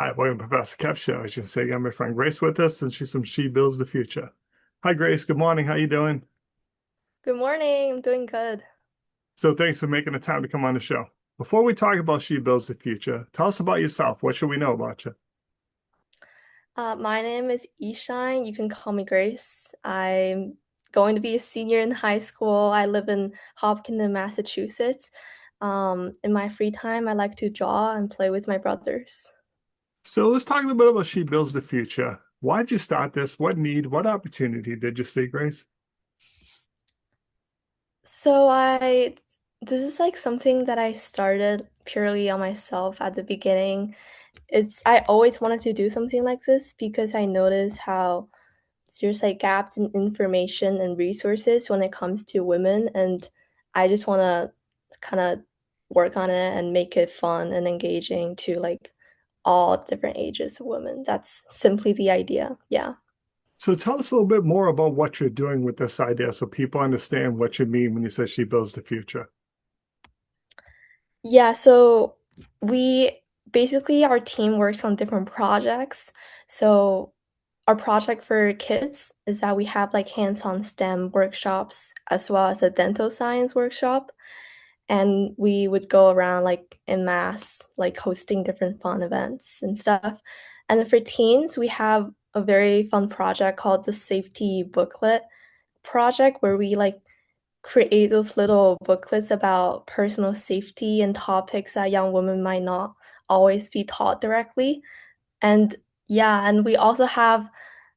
Hi, welcome to Professor Kev show. I should say, I got my friend Grace with us, and she's from She Builds the Future. Hi, Grace. Good morning. How you doing? Good morning. I'm doing good. So, thanks for making the time to come on the show. Before we talk about She Builds the Future, tell us about yourself. What should we know about you? My name is Ishine. You can call me Grace. I'm going to be a senior in high school. I live in Hopkinton, Massachusetts. In my free time, I like to draw and play with my brothers. So, let's talk a little bit about She Builds the Future. Why did you start this? What need, what opportunity did you see, Grace? So this is like something that I started purely on myself at the beginning. I always wanted to do something like this because I noticed how there's like gaps in information and resources when it comes to women, and I just want to kind of work on it and make it fun and engaging to like all different ages of women. That's simply the idea. Yeah. So, tell us a little bit more about what you're doing with this idea so people understand what you mean when you say She Builds the Future. Yeah, so we basically our team works on different projects. So our project for kids is that we have like hands-on STEM workshops as well as a dental science workshop. And we would go around like in mass, like hosting different fun events and stuff. And then for teens, we have a very fun project called the Safety Booklet project where we like create those little booklets about personal safety and topics that young women might not always be taught directly. And yeah, and we also have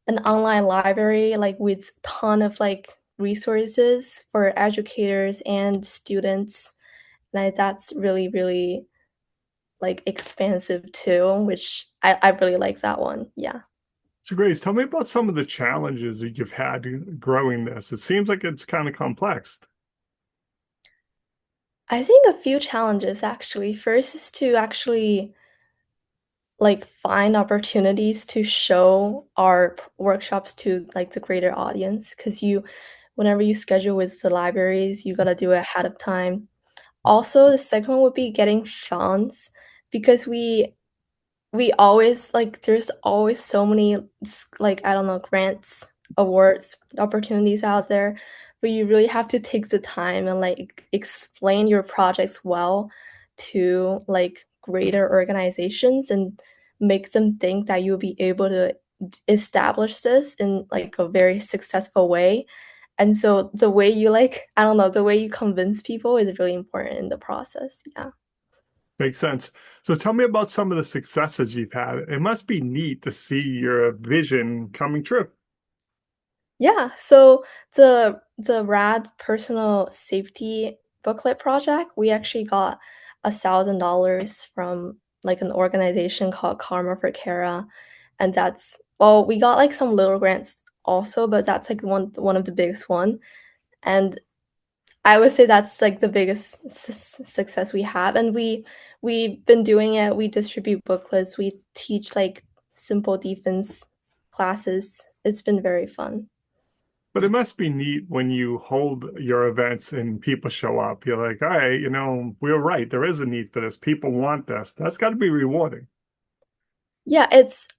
an online library like with ton of like resources for educators and students. And that's really, really like expansive too, which I really like that one. Yeah. So, Grace, tell me about some of the challenges that you've had growing this. It seems like it's kind of complex. I think a few challenges actually. First is to actually like find opportunities to show our workshops to like the greater audience because whenever you schedule with the libraries, you gotta do it ahead of time. Also, the second one would be getting funds because we always like there's always so many like I don't know grants, awards, opportunities out there, but you really have to take the time and like explain your projects well to like greater organizations and make them think that you'll be able to establish this in like a very successful way. And so the way you like I don't know, the way you convince people is really important in the process. Yeah. Makes sense. So tell me about some of the successes you've had. It must be neat to see your vision coming true. Yeah, so the RAD personal safety booklet project, we actually got $1,000 from like an organization called Karma for Kara, and that's well, we got like some little grants also, but that's like one of the biggest one, and I would say that's like the biggest success we have, and we've been doing it. We distribute booklets, we teach like simple defense classes. It's been very fun. But it must be neat when you hold your events and people show up. You're like, all right, we were right. There is a need for this. People want this. That's got to be rewarding. Yeah, that's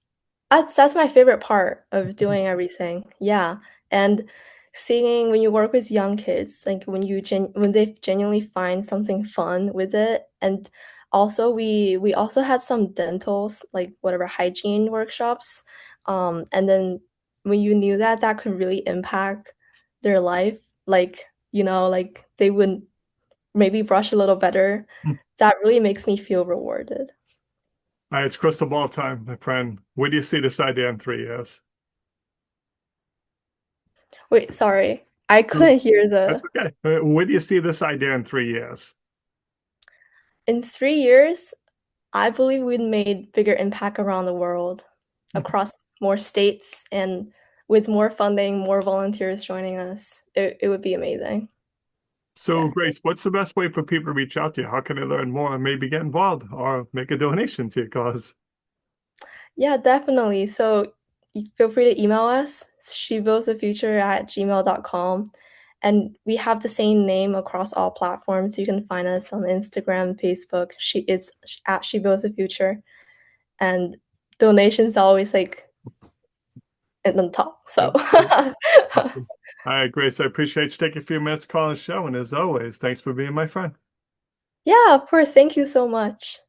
my favorite part of doing everything. Yeah. And seeing when you work with young kids, like when they genuinely find something fun with it. And also we also had some dentals, like whatever hygiene workshops. And then when you knew that that could really impact their life, like, like they would maybe brush a little better, that really makes me feel rewarded. All right, it's crystal ball time, my friend. Where do you see this idea in 3 years? Wait, sorry. I couldn't hear That's the okay. Where do you see this idea in 3 years? In 3 years, I believe we'd made bigger impact around the world, across more states, and with more funding, more volunteers joining us. It would be amazing. So, Yes. Grace, what's the best way for people to reach out to you? How can they learn more and maybe get involved or make a donation to your cause? Yeah, definitely. So feel free to email us, shebuildsthefuture@gmail.com. And we have the same name across all platforms. You can find us on Instagram, Facebook. It's at She Builds the Future. And donations are always like in the top. So Yep. Awesome. All right, Grace, I appreciate you taking a few minutes to call the show. And as always, thanks for being my friend. yeah, of course. Thank you so much.